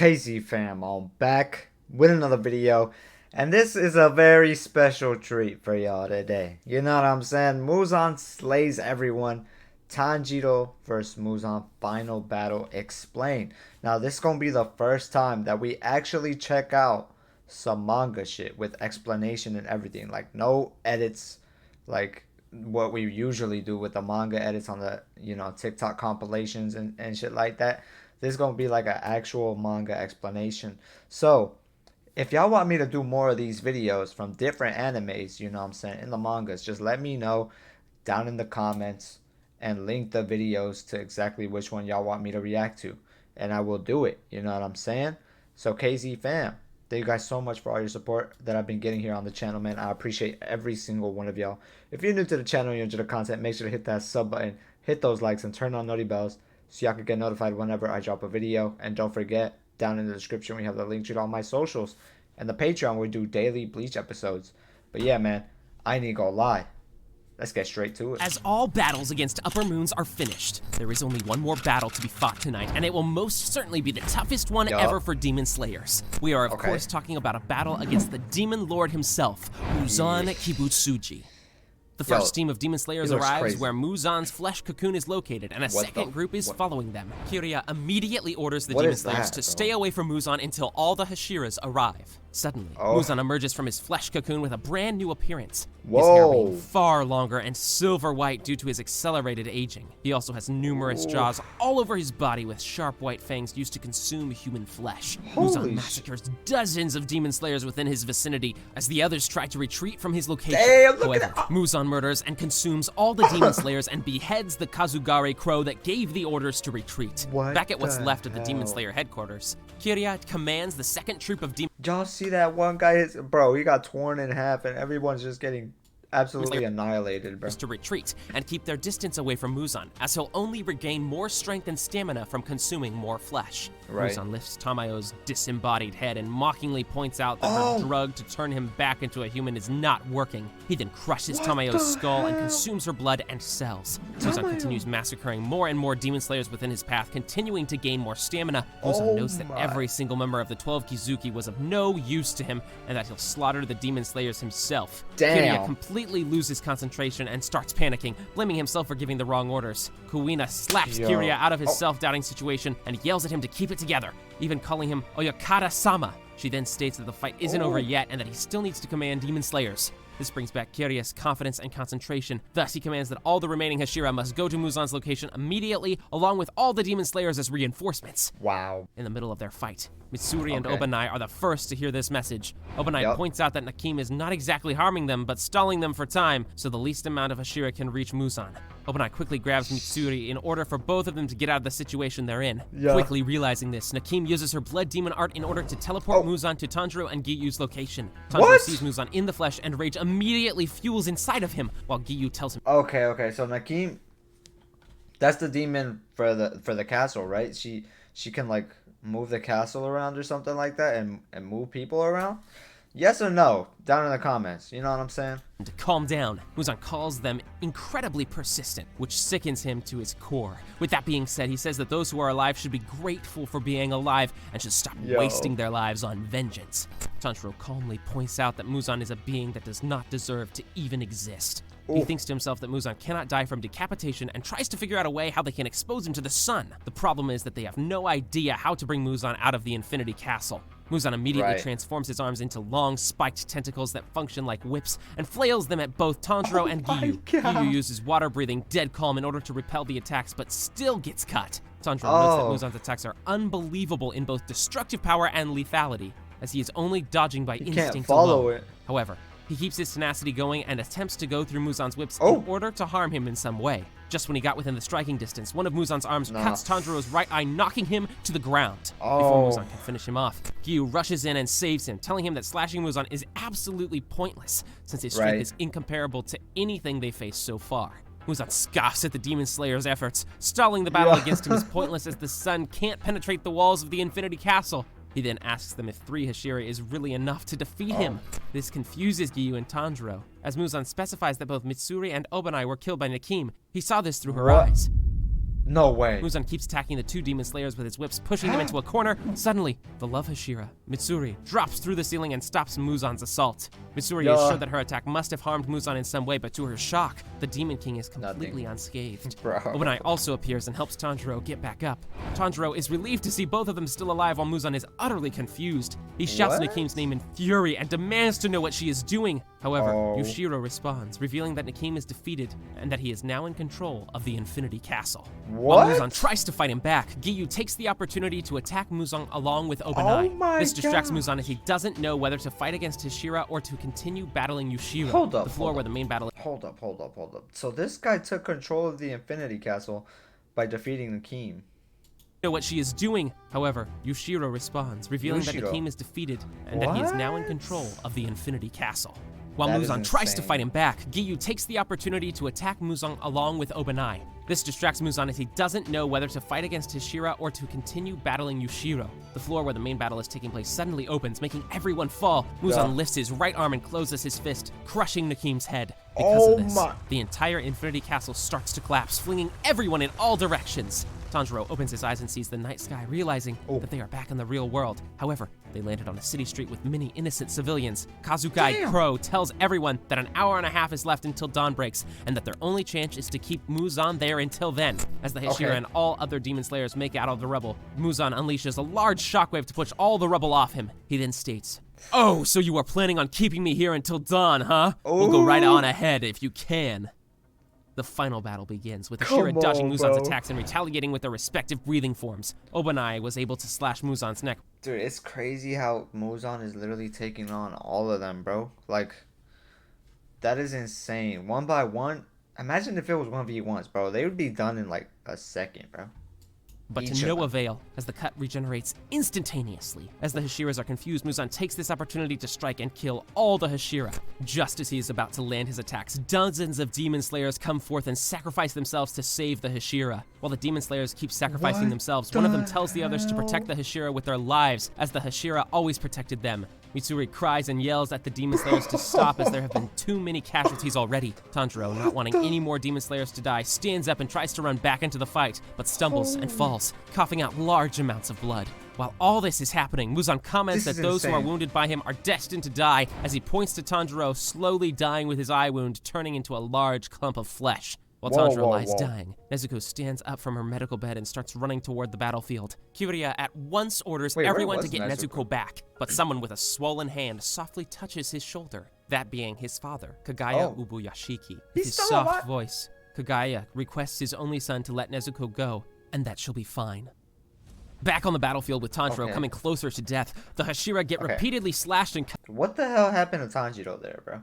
KZ fam, I'm back with another video, and this is a very special treat for y'all today. You know what I'm saying? Muzan slays everyone. Tanjiro versus Muzan final battle explained. Now this is gonna be the first time that we actually check out some manga shit with explanation and everything. Like no edits, like what we usually do with the manga edits on the TikTok compilations and shit like that. This is gonna be like an actual manga explanation. So if y'all want me to do more of these videos from different animes, you know what I'm saying, in the mangas, just let me know down in the comments and link the videos to exactly which one y'all want me to react to, and I will do it. You know what I'm saying? So KZ fam, thank you guys so much for all your support that I've been getting here on the channel, man. I appreciate every single one of y'all. If you're new to the channel and you enjoy the content, make sure to hit that sub button, hit those likes, and turn on noti bells so y'all can get notified whenever I drop a video. And don't forget, down in the description we have the link to all my socials and the Patreon where we do daily Bleach episodes. But yeah, man, I ain't gonna lie. Let's get straight to it. As all battles against Upper Moons are finished, there is only one more battle to be fought tonight, and it will most certainly be the toughest one ever for Demon Slayers. We are, of course, talking about a battle against the Demon Lord himself, Muzan Kibutsuji. The first team of Demon Slayers arrives where Muzan's flesh cocoon is located, and a second group is following them. Kirya immediately orders the Demon Slayers to stay away from Muzan until all the Hashiras arrive. Suddenly, Muzan emerges from his flesh cocoon with a brand new appearance. His hair being far longer and silver white due to his accelerated aging. He also has numerous jaws all over his body with sharp white fangs used to consume human flesh. Muzan massacres dozens of Demon Slayers within his vicinity as the others try to retreat from his location. However, Muzan murders and consumes all the Demon Slayers and beheads the Kazugare crow that gave the orders to retreat. Back at what's left of the Demon Slayer headquarters, Kirya commands the second troop of Demon. Y'all see that one guy? Bro, he got torn in half and everyone's just getting absolutely annihilated, bro. To retreat and keep their distance away from Muzan, as he'll only regain more strength and stamina from consuming more flesh. Muzan lifts Tamayo's disembodied head and mockingly points out that her drug to turn him back into a human is not working. He then crushes Tamayo's skull and consumes her blood and cells. Muzan continues massacring more and more Demon Slayers within his path, continuing to gain more stamina. Muzan knows that every single member of the 12 Kizuki was of no use to him, and that he'll slaughter the Demon Slayers himself. Kirya completely loses concentration and starts panicking, blaming himself for giving the wrong orders. Kuina slaps Kirya out of his self-doubting situation and yells at him to keep it together, even calling him Oyakata-sama. She then states that the fight isn't over yet and that he still needs to command Demon Slayers. This brings back Kirya's confidence and concentration. Thus, he commands that all the remaining Hashira must go to Muzan's location immediately, along with all the Demon Slayers as reinforcements. In the middle of their fight, Mitsuri and Obanai are the first to hear this message. Obanai points out that Nakim is not exactly harming them, but stalling them for time, so the least amount of Hashira can reach Muzan. Obanai quickly grabs Mitsuri in order for both of them to get out of the situation they're in. Quickly realizing this, Nakim uses her blood demon art in order to teleport Muzan to Tanjiro and Giyu's location. Tanjiro sees Muzan in the flesh and rage immediately fuels inside of him, while Giyu tells him. Okay, so Nakim, that's the demon for the castle, right? She can like move the castle around or something like that and move people around? Yes or no? Down in the comments. You know what I'm saying? To calm down, Muzan calls them incredibly persistent, which sickens him to his core. With that being said, he says that those who are alive should be grateful for being alive and should stop wasting their lives on vengeance. Tanjiro calmly points out that Muzan is a being that does not deserve to even exist. He thinks to himself that Muzan cannot die from decapitation and tries to figure out a way how they can expose him to the sun. The problem is that they have no idea how to bring Muzan out of the Infinity Castle. Muzan immediately transforms his arms into long, spiked tentacles that function like whips and flails them at both Tanjiro and Giyu. Giyu uses water-breathing Dead Calm in order to repel the attacks, but still gets cut. Tanjiro notes that Muzan's attacks are unbelievable in both destructive power and lethality, as he is only dodging by instinct alone. However, he keeps his tenacity going and attempts to go through Muzan's whips in order to harm him in some way. Just when he got within the striking distance, one of Muzan's arms cuts Tanjiro's right eye, knocking him to the ground. Before Muzan can finish him off, Giyu rushes in and saves him, telling him that slashing Muzan is absolutely pointless, since his strength is incomparable to anything they faced so far. Muzan scoffs at the Demon Slayer's efforts. Stalling the battle against him is pointless as the sun can't penetrate the walls of the Infinity Castle. He then asks them if 3 Hashira is really enough to defeat him. This confuses Giyu and Tanjiro, as Muzan specifies that both Mitsuri and Obanai were killed by Nakim. He saw this through her eyes. No way. Muzan keeps attacking the two demon slayers with his whips, pushing them into a corner. Suddenly, the love Hashira, Mitsuri, drops through the ceiling and stops Muzan's assault. Mitsuri is sure that her attack must have harmed Muzan in some way, but to her shock, the Demon King is completely unscathed. Obanai also appears and helps Tanjiro get back up. Tanjiro is relieved to see both of them still alive while Muzan is utterly confused. He shouts Nakim's name in fury and demands to know what she is doing. However, Yushiro responds, revealing that Nakim is defeated and that he is now in control of the Infinity Castle. While Muzan tries to fight him back, Giyu takes the opportunity to attack Muzan along with Obanai. This distracts Muzan as he doesn't know whether to fight against Hashira or to continue battling Yushiro. The floor where the main battle. Hold up. So this guy took control of the Infinity Castle by defeating Nakim. Know what she is doing. However, Yushiro responds, revealing that Nakim is defeated and that he is now in control of the Infinity Castle. While Muzan tries to fight him back, Giyu takes the opportunity to attack Muzan along with Obanai. This distracts Muzan as he doesn't know whether to fight against Hashira or to continue battling Yushiro. The floor where the main battle is taking place suddenly opens, making everyone fall. Muzan lifts his right arm and closes his fist, crushing Nakim's head. Because of this, the entire Infinity Castle starts to collapse, flinging everyone in all directions. Tanjiro opens his eyes and sees the night sky, realizing that they are back in the real world. However, they landed on a city street with many innocent civilians. Kazukai Crow tells everyone that an hour and a half is left until dawn breaks, and that their only chance is to keep Muzan there until then. As the Hashira and all other demon slayers make out of the rubble, Muzan unleashes a large shockwave to push all the rubble off him. He then states, "Oh, so you are planning on keeping me here until dawn, huh? We'll go right on ahead if you can." The final battle begins, with Hashira dodging Muzan's attacks and retaliating with their respective breathing forms. Obanai was able to slash Muzan's neck. Dude, it's crazy how Muzan is literally taking on all of them, bro. Like, that is insane. One by one. Imagine if it was 1v1s, bro. They would be done in like a second, bro. But to no avail, as the cut regenerates instantaneously. As the Hashiras are confused, Muzan takes this opportunity to strike and kill all the Hashira. Just as he is about to land his attacks, dozens of demon slayers come forth and sacrifice themselves to save the Hashira. While the demon slayers keep sacrificing themselves, one of them tells the others to protect the Hashira with their lives, as the Hashira always protected them. Mitsuri cries and yells at the demon slayers to stop, as there have been too many casualties already. Tanjiro, not wanting any more demon slayers to die, stands up and tries to run back into the fight, but stumbles and falls, coughing out large amounts of blood. While all this is happening, Muzan comments that those who are wounded by him are destined to die, as he points to Tanjiro slowly dying with his eye wound turning into a large clump of flesh. While Tanjiro lies dying, Nezuko stands up from her medical bed and starts running toward the battlefield. Kiriya at once orders everyone to get Nezuko back, but someone with a swollen hand softly touches his shoulder, that being his father, Kagaya Ubuyashiki. With his soft voice, Kagaya requests his only son to let Nezuko go, and that she'll be fine. Back on the battlefield with Tanjiro coming closer to death, the Hashira get repeatedly slashed and cut. What the hell happened to Tanjiro there, bro?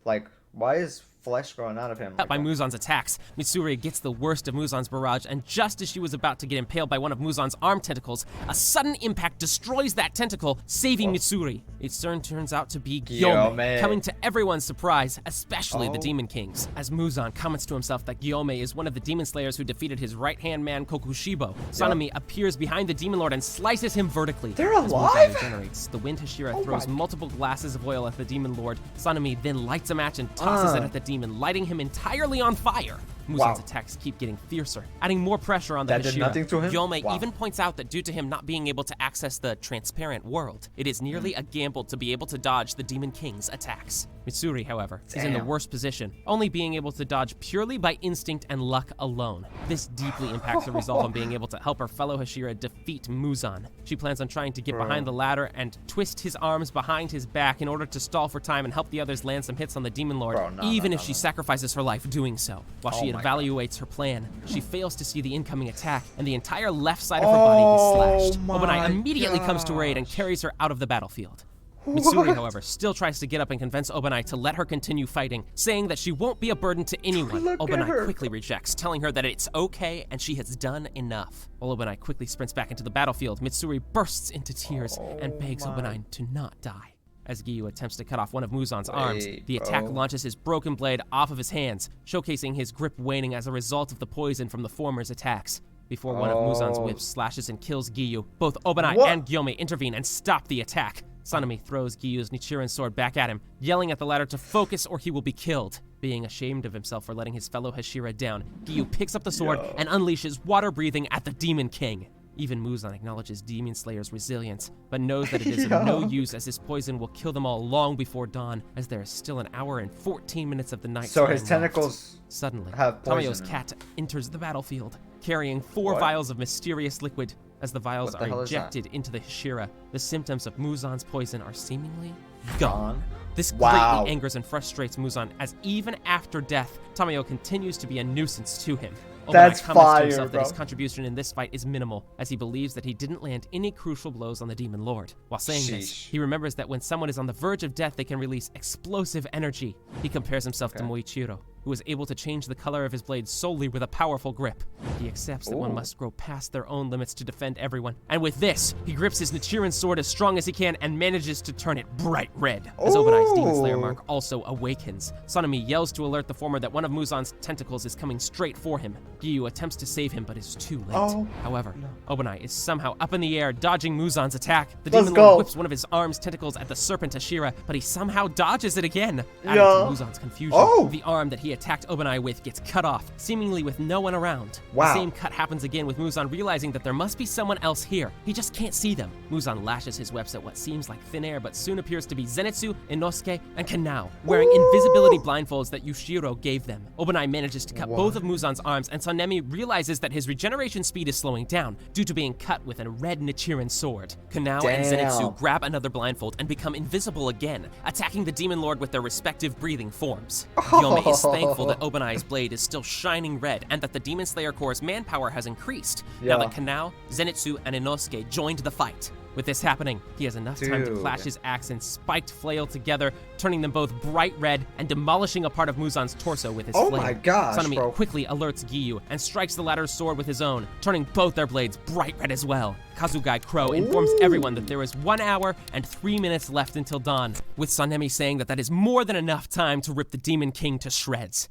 Like, why is flesh growing out of him? By Muzan's attacks, Mitsuri gets the worst of Muzan's barrage, and just as she was about to get impaled by one of Muzan's arm tentacles, a sudden impact destroys that tentacle, saving Mitsuri. Its turn turns out to be Gyome, coming to everyone's surprise, especially the Demon Kings. As Muzan comments to himself that Gyome is one of the demon slayers who defeated his right-hand man Kokushibo, Sanemi appears behind the demon lord and slices him vertically. They're alive? As Muzan regenerates, the Wind Hashira throws multiple glasses of oil at the demon lord. Sanemi then lights a match and tosses it at the demon, lighting him entirely on fire. Muzan's attacks keep getting fiercer, adding more pressure on the Hashira. Did nothing to him? Gyome even points out that due to him not being able to access the transparent world, it is nearly a gamble to be able to dodge the Demon King's attacks. Mitsuri, however, is in the worst position, only being able to dodge purely by instinct and luck alone. This deeply impacts her resolve on being able to help her fellow Hashira defeat Muzan. She plans on trying to get behind the ladder and twist his arms behind his back in order to stall for time and help the others land some hits on the Demon Lord, even if she sacrifices her life doing so. While she evaluates her plan, she fails to see the incoming attack, and the entire left side of her body is slashed. Obanai immediately comes to her aid and carries her out of the battlefield. Mitsuri, however, still tries to get up and convince Obanai to let her continue fighting, saying that she won't be a burden to anyone. Obanai quickly rejects, telling her that it's okay and she has done enough. While Obanai quickly sprints back into the battlefield, Mitsuri bursts into tears and begs Obanai to not die. As Giyu attempts to cut off one of Muzan's arms, the attack launches his broken blade off of his hands, showcasing his grip waning as a result of the poison from the former's attacks. Before one of Muzan's whips slashes and kills Giyu, both Obanai and Gyome intervene and stop the attack. Sanemi throws Gyu's Nichiren sword back at him, yelling at the latter to focus or he will be killed. Being ashamed of himself for letting his fellow Hashira down, Gyu picks up the sword and unleashes water breathing at the Demon King. Even Muzan acknowledges Demon Slayer's resilience, but knows that it is of no use as his poison will kill them all long before dawn, as there is still an hour and 14 minutes of the night. So his tentacles Suddenly, have poison. Tamayo's cat enters the battlefield, carrying 4 vials of mysterious liquid. As the vials are injected into the Hashira, the symptoms of Muzan's poison are seemingly gone. This greatly angers and frustrates Muzan, as even after death, Tamayo continues to be a nuisance to him. That's comments to fire, himself bro. that his contribution in this fight is minimal, as he believes that he didn't land any crucial blows on the Demon Lord. While saying this, he remembers that when someone is on the verge of death, they can release explosive energy. He compares himself to Moichiro, who was able to change the color of his blade solely with a powerful grip. He accepts that one must grow past their own limits to defend everyone. And with this, he grips his Nichiren sword as strong as he can and manages to turn it bright red. As Obanai's Demon Slayer mark also awakens, Sanemi yells to alert the former that one of Muzan's tentacles is coming straight for him. Gyu attempts to save him, but is too late. However, Obanai is somehow up in the air, dodging Muzan's attack. The Demon Lord whips one of his arm's tentacles at the serpent Ashira, but he somehow dodges it again. Adding to Muzan's confusion, the arm that he attacked Obanai with gets cut off, seemingly with no one around. The same cut happens again with Muzan realizing that there must be someone else here. He just can't see them. Muzan lashes his webs at what seems like thin air, but soon appears to be Zenitsu, Inosuke, and Kanao, wearing invisibility blindfolds that Yushiro gave them. Obanai manages to cut both of Muzan's arms, and Sanemi realizes that his regeneration speed is slowing down due to being cut with a red Nichiren sword. Kanao and Zenitsu grab another blindfold and become invisible again, attacking the Demon Lord with their respective breathing forms. Gyome is thankful that Obanai's blade is still shining red and that the Demon Slayer Corps' manpower has increased, now that Kanao, Zenitsu, and Inosuke joined the fight. With this happening, he has enough time to clash his axe and spiked flail together, turning them both bright red and demolishing a part of Muzan's torso with his flame. My gosh, Sanemi quickly alerts Gyu and strikes the latter's sword with his own, turning both their blades bright red as well. Kazugai Crow informs everyone that there is 1 hour and 3 minutes left until dawn, with Sanemi saying that that is more than enough time to rip the Demon King to shreds.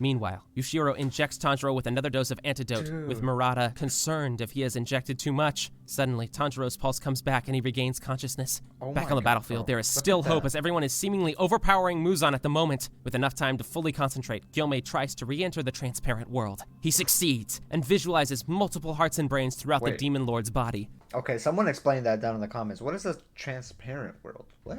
Meanwhile, Yushiro injects Tanjiro with another dose of antidote, with Murata concerned if he has injected too much. Suddenly, Tanjiro's pulse comes back and he regains consciousness. Back on the battlefield, there is still hope as everyone is seemingly overpowering Muzan at the moment. With enough time to fully concentrate, Gyome tries to re-enter the transparent world. He succeeds and visualizes multiple hearts and brains throughout the Demon Lord's body. Okay, someone explain that down in the comments. What is a transparent world? What?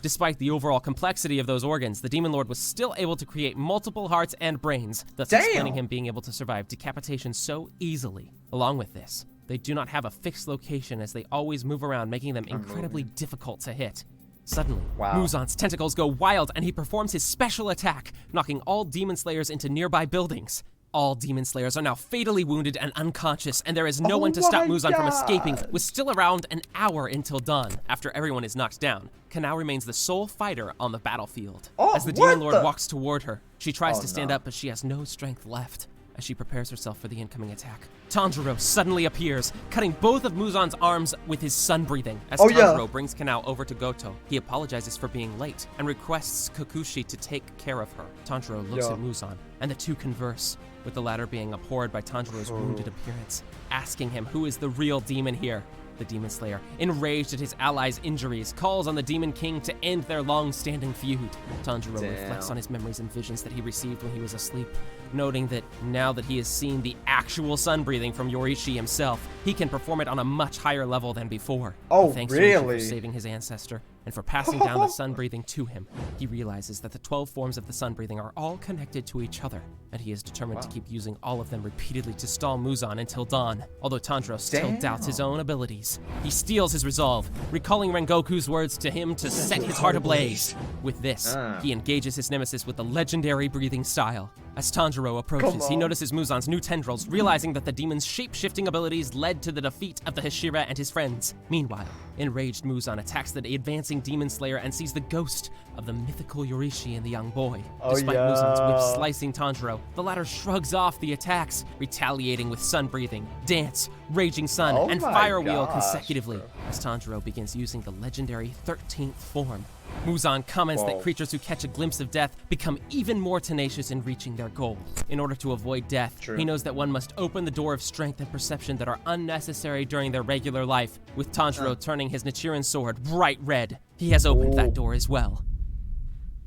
Despite the overall complexity of those organs, the Demon Lord was still able to create multiple hearts and brains, thus explaining him being able to survive decapitation so easily. Along with this, they do not have a fixed location as they always move around, making them incredibly difficult to hit. Suddenly, Muzan's tentacles go wild and he performs his special attack, knocking all Demon Slayers into nearby buildings. All Demon Slayers are now fatally wounded and unconscious, and there is no one to stop Muzan from escaping, with still around an hour until dawn. After everyone is knocked down, Kanao remains the sole fighter on the battlefield. As the Demon Lord walks toward her, she tries to stand up, but she has no strength left. As she prepares herself for the incoming attack, Tanjiro suddenly appears, cutting both of Muzan's arms with his sun breathing. As Tanjiro brings Kanao over to Goto, he apologizes for being late and requests Kokushi to take care of her. Tanjiro looks at Muzan, and the two converse, with the latter being abhorred by Tanjiro's wounded appearance, asking him who is the real demon here. The Demon Slayer, enraged at his allies' injuries, calls on the Demon King to end their long-standing feud. Tanjiro reflects on his memories and visions that he received when he was asleep, noting that now that he has seen the actual sun breathing from Yorishi himself, he can perform it on a much higher level than before. Thanks to him for saving his ancestor and for passing down the sun breathing to him, he realizes that the 12 forms of the sun breathing are all connected to each other, and he is determined to keep using all of them repeatedly to stall Muzan until dawn. Although Tanjiro still doubts his own abilities, he steals his resolve, recalling Rengoku's words to him to set his heart ablaze. With this, he engages his nemesis with the legendary breathing style. As Tanjiro approaches, he notices Muzan's new tendrils, realizing that the demon's shape-shifting abilities led to the defeat of the Hashira and his friends. Meanwhile, enraged Muzan attacks the advancing Demon Slayer and sees the ghost of the mythical Yorishi and the young boy. Despite Muzan's whip slicing Tanjiro, the latter shrugs off the attacks, retaliating with sun breathing, dance, raging sun, and fire wheel consecutively. as Tanjiro begins using the legendary 13th form. Muzan comments that creatures who catch a glimpse of death become even more tenacious in reaching their goal. In order to avoid death, he knows that one must open the door of strength and perception that are unnecessary during their regular life, with Tanjiro turning his Nichiren sword bright red. He has opened that door as well.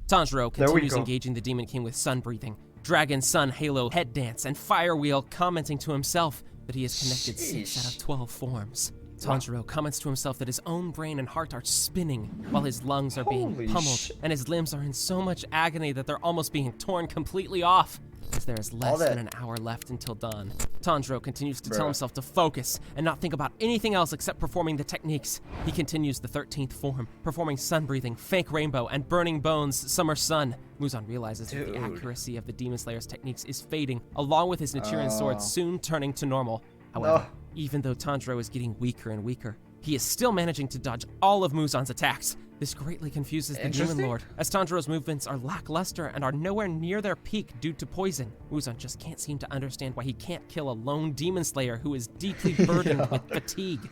Tanjiro continues engaging the Demon King with sun breathing, Dragon Sun Halo head dance, and Fire Wheel, commenting to himself that he has connected 6 out of 12 forms. Tanjiro comments to himself that his own brain and heart are spinning while his lungs are being pummeled and his limbs are in so much agony that they're almost being torn completely off. As there is less than an hour left until dawn, Tanjiro continues to tell himself to focus and not think about anything else except performing the techniques. He continues the 13th form, performing sun breathing, fake rainbow, and burning bones, summer sun. Muzan realizes that the accuracy of the Demon Slayer's techniques is fading, along with his Nichiren sword soon turning to normal. However, even though Tanjiro is getting weaker and weaker, he is still managing to dodge all of Muzan's attacks. This greatly confuses the Demon Lord, as Tanjiro's movements are lackluster and are nowhere near their peak due to poison. Muzan just can't seem to understand why he can't kill a lone Demon Slayer who is deeply burdened with fatigue.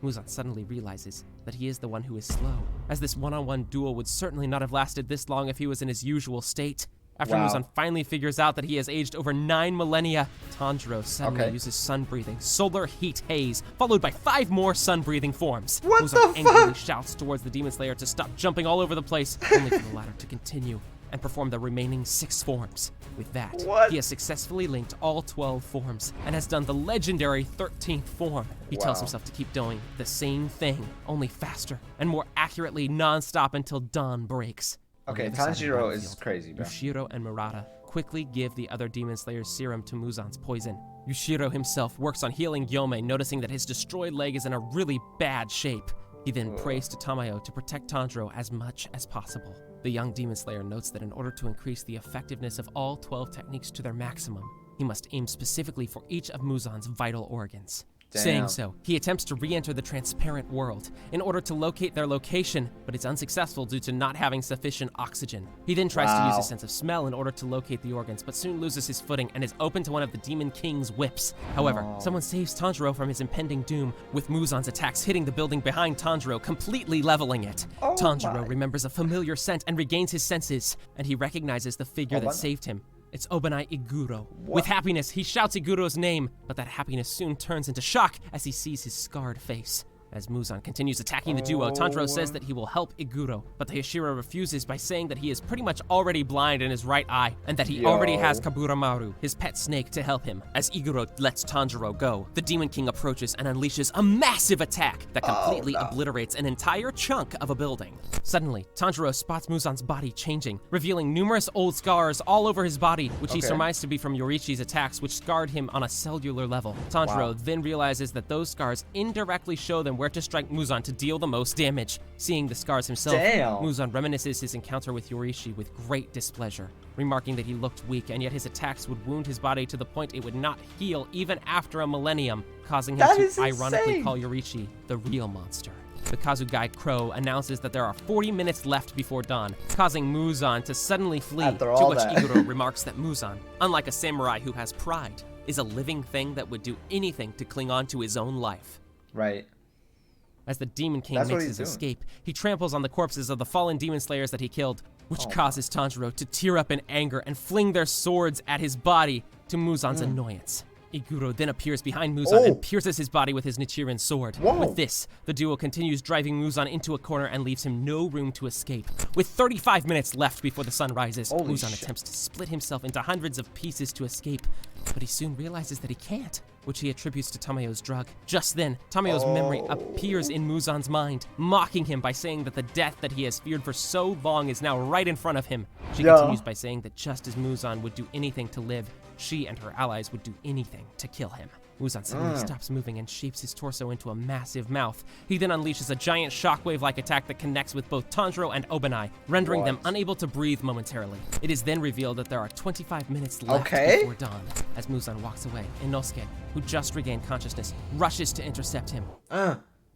Muzan suddenly realizes that he is the one who is slow, as this one-on-one duel would certainly not have lasted this long if he was in his usual state. After Muzan finally figures out that he has aged over 9 millennia, Tanjiro suddenly uses sun breathing, solar heat haze, followed by 5 more sun breathing forms. Muzan angrily shouts towards the Demon Slayer to stop jumping all over the place, only for the latter to continue and perform the remaining 6 forms. With that, he has successfully linked all 12 forms and has done the legendary 13th form. He tells himself to keep doing the same thing, only faster and more accurately non-stop until dawn breaks. Okay, Tanjiro is crazy, bro. Yushiro and Murata quickly give the other Demon Slayer's serum to Muzan's poison. Yushiro himself works on healing Yome, noticing that his destroyed leg is in a really bad shape. He then prays to Tamayo to protect Tanjiro as much as possible. The young Demon Slayer notes that in order to increase the effectiveness of all 12 techniques to their maximum, he must aim specifically for each of Muzan's vital organs. Saying so, he attempts to re-enter the transparent world in order to locate their location, but is unsuccessful due to not having sufficient oxygen. He then tries to use his sense of smell in order to locate the organs, but soon loses his footing and is open to one of the Demon King's whips. However, someone saves Tanjiro from his impending doom, with Muzan's attacks hitting the building behind Tanjiro, completely leveling it. Tanjiro remembers a familiar scent and regains his senses, and he recognizes the figure that saved him. It's Obanai Iguro. With happiness, he shouts Iguro's name, but that happiness soon turns into shock as he sees his scarred face. As Muzan continues attacking the duo, Tanjiro says that he will help Iguro, but the Hashira refuses by saying that he is pretty much already blind in his right eye, and that he already has Kaburamaru, his pet snake, to help him. As Iguro lets Tanjiro go, the Demon King approaches and unleashes a massive attack that completely obliterates an entire chunk of a building. Suddenly, Tanjiro spots Muzan's body changing, revealing numerous old scars all over his body, which he surmised to be from Yorishi's attacks, which scarred him on a cellular level. Tanjiro then realizes that those scars indirectly show them where to strike Muzan to deal the most damage. Seeing the scars himself, Muzan reminisces his encounter with Yorishi with great displeasure, remarking that he looked weak and yet his attacks would wound his body to the point it would not heal even after a millennium, causing him to ironically call Yorishi the real monster. The Kazugai Crow announces that there are 40 minutes left before dawn, causing Muzan to suddenly flee, to which Iguro remarks that Muzan, unlike a samurai who has pride, is a living thing that would do anything to cling on to his own life. Right. As the Demon King makes his escape, he tramples on the corpses of the fallen Demon Slayers that he killed, which causes Tanjiro to tear up in anger and fling their swords at his body, to Muzan's annoyance. Iguro then appears behind Muzan and pierces his body with his Nichiren sword. With this, the duo continues driving Muzan into a corner and leaves him no room to escape. With 35 minutes left before the sun rises, Muzan attempts to split himself into hundreds of pieces to escape, but he soon realizes that he can't, which he attributes to Tamayo's drug. Just then, Tamayo's memory appears in Muzan's mind, mocking him by saying that the death that he has feared for so long is now right in front of him. She continues by saying that just as Muzan would do anything to live, she and her allies would do anything to kill him. Muzan suddenly stops moving and shapes his torso into a massive mouth. He then unleashes a giant shockwave-like attack that connects with both Tanjiro and Obanai, rendering them unable to breathe momentarily. It is then revealed that there are 25 minutes left before dawn. As Muzan walks away, Inosuke, who just regained consciousness, rushes to intercept him.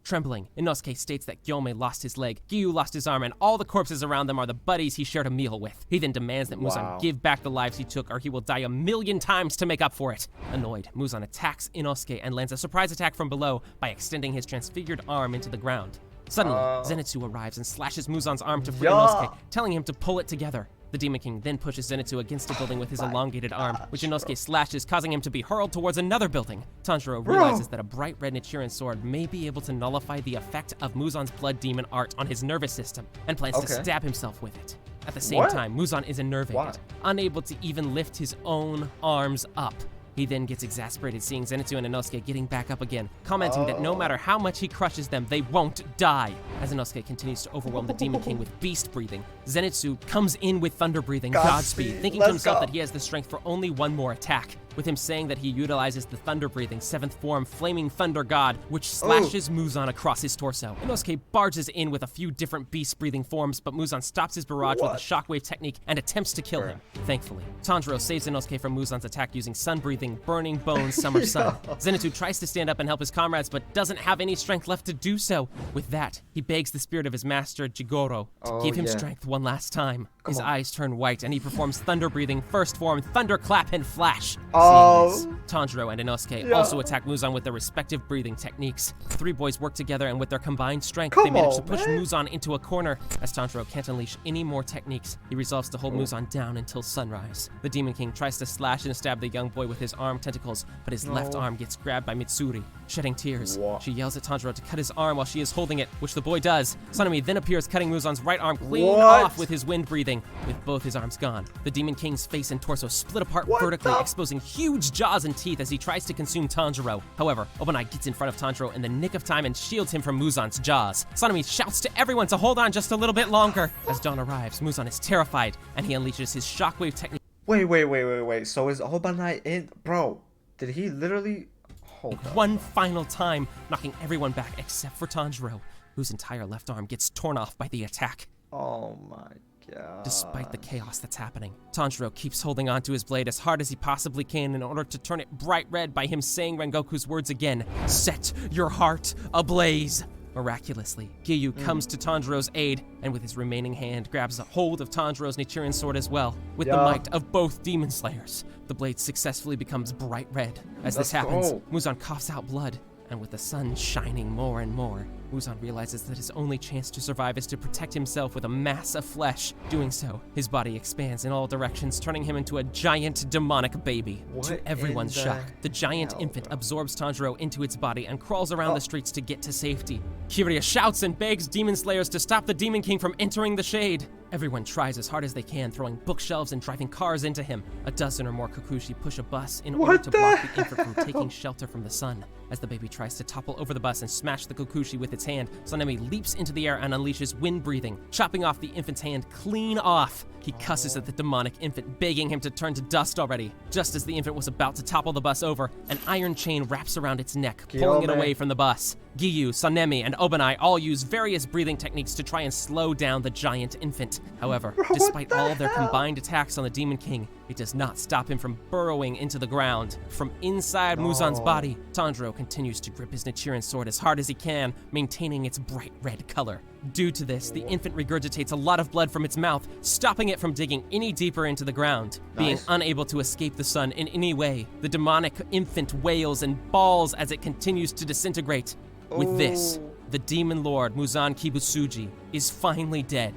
Trembling, Inosuke states that Gyomei lost his leg, Giyu lost his arm, and all the corpses around them are the buddies he shared a meal with. He then demands that Muzan give back the lives he took or he will die 1,000,000 times to make up for it. Annoyed, Muzan attacks Inosuke and lands a surprise attack from below by extending his transfigured arm into the ground. Suddenly, Zenitsu arrives and slashes Muzan's arm to free Inosuke, telling him to pull it together. The Demon King then pushes Zenitsu against a building with his elongated arm, which Inosuke slashes, causing him to be hurled towards another building. Tanjiro realizes that a bright red Nichiren sword may be able to nullify the effect of Muzan's blood demon art on his nervous system, and plans to stab himself with it. At the same time, Muzan is enervated, unable to even lift his own arms up. He then gets exasperated seeing Zenitsu and Inosuke getting back up again, commenting that no matter how much he crushes them, they won't die. As Inosuke continues to overwhelm the Demon King with beast breathing, Zenitsu comes in with thunder breathing, Godspeed, thinking to himself that he has the strength for only one more attack, with him saying that he utilizes the thunder breathing 7th form Flaming Thunder God, which slashes Muzan across his torso. Inosuke barges in with a few different beast breathing forms, but Muzan stops his barrage with a shockwave technique and attempts to kill him. Thankfully, Tanjiro saves Inosuke from Muzan's attack using sun breathing, burning bones, summer sun. Zenitsu tries to stand up and help his comrades, but doesn't have any strength left to do so. With that, he begs the spirit of his master, Jigoro, to give him strength one last time. His eyes turn white, and he performs thunder breathing, 1st form, thunderclap, and flash. Seeing this, Tanjiro and Inosuke also attack Muzan with their respective breathing techniques. The 3 boys work together, and with their combined strength, they manage to push Muzan into a corner. As Tanjiro can't unleash any more techniques, he resolves to hold Muzan down until sunrise. The Demon King tries to slash and stab the young boy with his arm tentacles, but his left arm gets grabbed by Mitsuri. Shedding tears, she yells at Tanjiro to cut his arm while she is holding it, which the boy does. Sanemi then appears, cutting Muzan's right arm clean off with his wind breathing, with both his arms gone. The Demon King's face and torso split apart vertically, exposing huge jaws and teeth as he tries to consume Tanjiro. However, Obanai gets in front of Tanjiro in the nick of time and shields him from Muzan's jaws. Sanemi shouts to everyone to hold on just a little bit longer. As dawn arrives, Muzan is terrified, and he unleashes his shockwave technique. Wait. So is Obanai in? Bro, did he literally... Hold on. One final time, knocking everyone back except for Tanjiro, whose entire left arm gets torn off by the attack. Oh my god. Despite the chaos that's happening, Tanjiro keeps holding onto his blade as hard as he possibly can in order to turn it bright red by him saying Rengoku's words again, "Set your heart ablaze." Miraculously, Giyu comes to Tanjiro's aid, and with his remaining hand grabs a hold of Tanjiro's Nichiren sword as well. With the might of both Demon Slayers, the blade successfully becomes bright red. As this happens, Muzan coughs out blood, and with the sun shining more and more, Muzan realizes that his only chance to survive is to protect himself with a mass of flesh. Doing so, his body expands in all directions, turning him into a giant demonic baby. To everyone's shock, the giant infant absorbs Tanjiro into its body and crawls around the streets to get to safety. Kiryu shouts and begs Demon Slayers to stop the Demon King from entering the shade. Everyone tries as hard as they can, throwing bookshelves and driving cars into him. A dozen or more Kokushi push a bus in order to block the infant from taking shelter from the sun. As the baby tries to topple over the bus and smash the Kokushi with its hand, Sanemi leaps into the air and unleashes wind breathing, chopping off the infant's hand clean off. He cusses at the demonic infant, begging him to turn to dust already. Just as the infant was about to topple the bus over, an iron chain wraps around its neck, pulling it away from the bus. Giyu, Sanemi, and Obanai all use various breathing techniques to try and slow down the giant infant. However, despite all their combined attacks on the Demon King, it does not stop him from burrowing into the ground. From inside Muzan's body, Tanjiro continues to grip his Nichiren sword as hard as he can, maintaining its bright red color. Due to this, the infant regurgitates a lot of blood from its mouth, stopping it from digging any deeper into the ground. Being unable to escape the sun in any way, the demonic infant wails and bawls as it continues to disintegrate. With this, the demon lord Muzan Kibutsuji is finally dead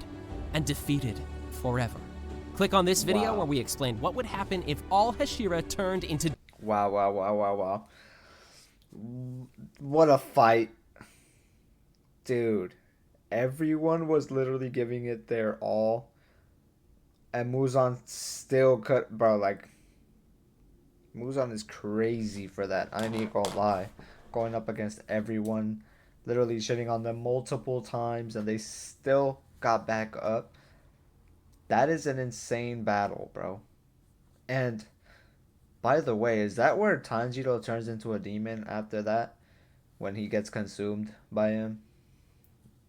and defeated forever. Click on this video where we explain what would happen if all Hashira turned into... Wow. What a fight. Dude, everyone was literally giving it their all. And Muzan still cut... Bro, like... Muzan is crazy for that. I ain't gonna lie. Going up against everyone, literally shitting on them multiple times, and they still got back up. That is an insane battle, bro. And by the way, is that where Tanjiro turns into a demon after that, when he gets consumed by him?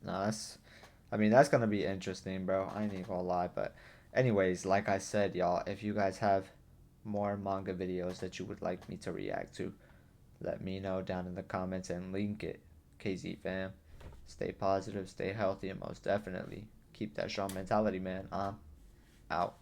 No, that's gonna be interesting, bro. I ain't even gonna lie. But anyways, like I said, y'all, if you guys have more manga videos that you would like me to react to, let me know down in the comments and link it KZ fam. Stay positive, stay healthy, and most definitely keep that strong mentality, man. I'm out.